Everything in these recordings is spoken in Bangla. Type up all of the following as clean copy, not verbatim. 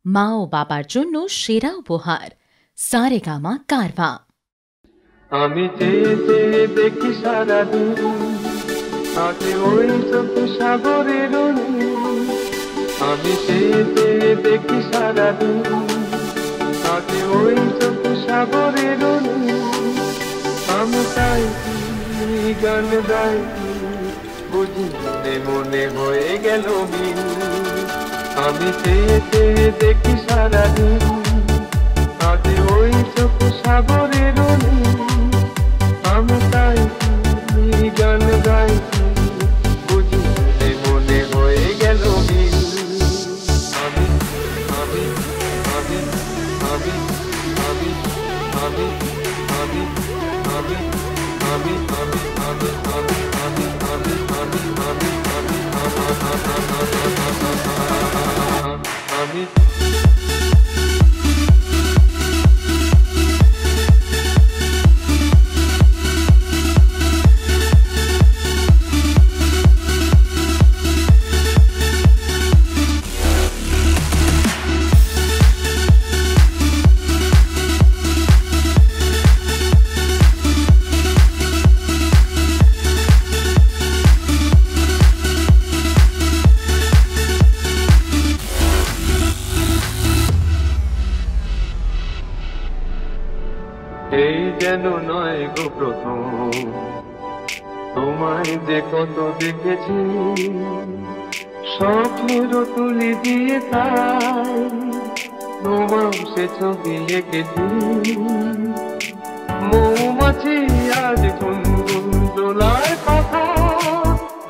মা ও বাবার জন্য সেরা উপহার সারেগামা কারভা। আমি চেয়ে চেয়ে দেখি সারাদিন আজে ওই চোখ সাগরের আমি চেয়ে চেয়ে দেখি সারাদিন আজে ওই চোখ সাগরের আমি তাই গান গাই বুঝি মনে হয়ে গেল মিল। আমি চেয়ে চেয়ে দেখি সারাদিন আজে ওই চোখ সাগরের আমি তাই গান গাই বুঝি মনে হয়ে গেল মিল। আমি আমি আমি আমি আমি আমি আমি আমি আমি আমি আমি আমি আমি আমি আমি এই যেন নয় গো প্রথম তোমায় যে কত দেখেছি স্বপ্নের তুলি দিয়ে তাই তোমার সে ছবি এঁকেছি। মৌমাছি আজ গুনগুন দোলার কথা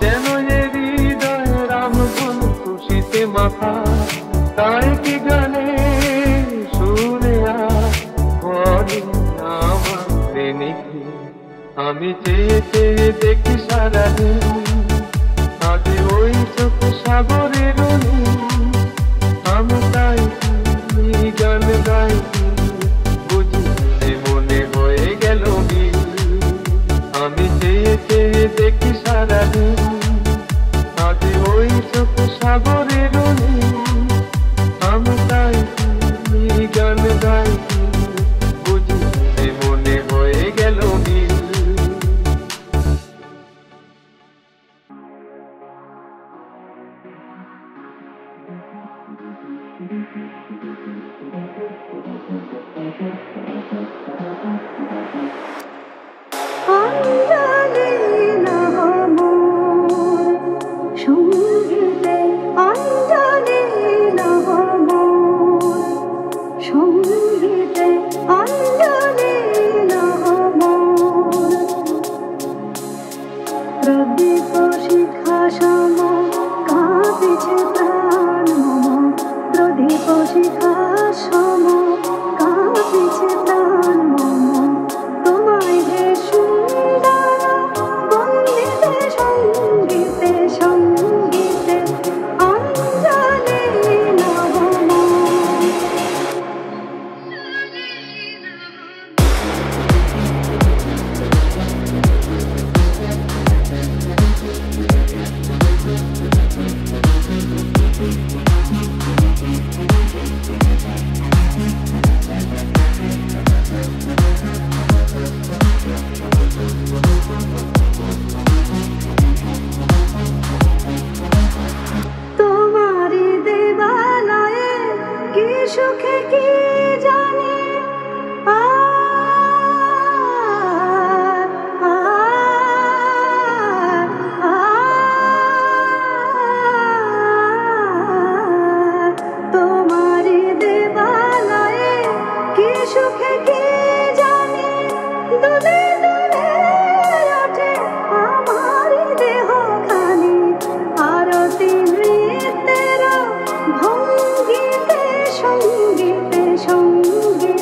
যেন এ হৃদয়ের আমগুন খুশিতে মাথা তাই কি গানে শুনে পরে আমি চেয়ে চেয়ে দেখি সারাদিন আজে ওই চোখ সাগরের আমি তাই গান গাই বুঝি মনে হয়ে গেল মিল। আমি চেয়ে চেয়ে দেখি সারাদিন আজে ওই চোখ সাগরের আমি তাই গান গাই বুঝি মনে হয়ে গেল মিল। সঙ্গীতে সঙ্গীতে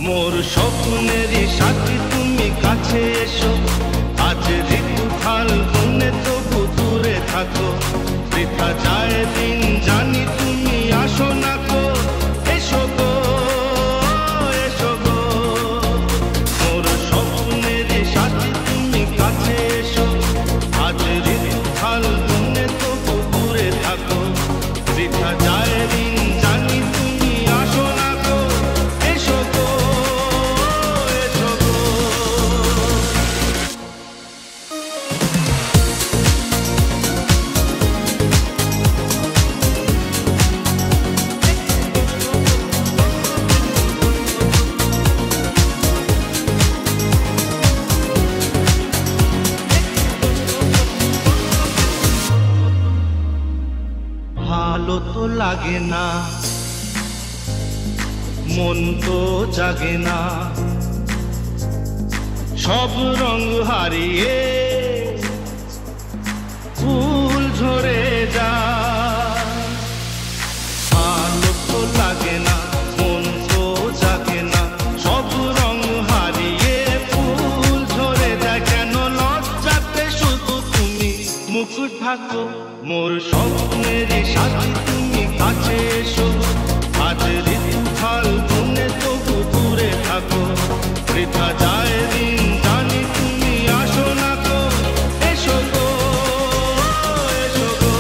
মোর স্বপ্নেরই সাথী তুমি কাছে এসো, আজ ঋতু ফাল্গুনে তবু দূরে থাকো, বৃথা যায় দিন জানি তুমি আসো না কো, এসো গো এসো গো। মোর স্বপ্নেরই সাথী তুমি কাছে এসো, আজ ঋতু ফাল্গুনে তবু দূরে থাকো, বৃথা যায় দিন জানি তুমি আসো না কো, এসো গো এসো গো। ভালো তো লাগে না, মন তো জাগে না, সব রং হারিয়ে ফুল ঝরে যায়। ভালো তো লাগে না, মন তো জাগে না, সব রং হারিয়ে ফুল ঝরে যায়। কেন লজ্জাতে শুধু তুমি মুখ ঢাকো, মোর স্বপ্নেরই সাথী তুমি কাছে এসো, আজ ঋতু ফাল্গুনে তবু দূরে থাকো, বৃথা যায় দিন জানি তুমি আসো না গো, এসো গো এসো গো।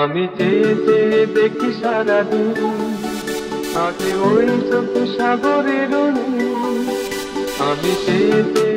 আমি চেয়ে চেয়ে দেখি সারাদিন আগে ওই চোখ সাগরের নীল। আমি চেয়ে চেয়ে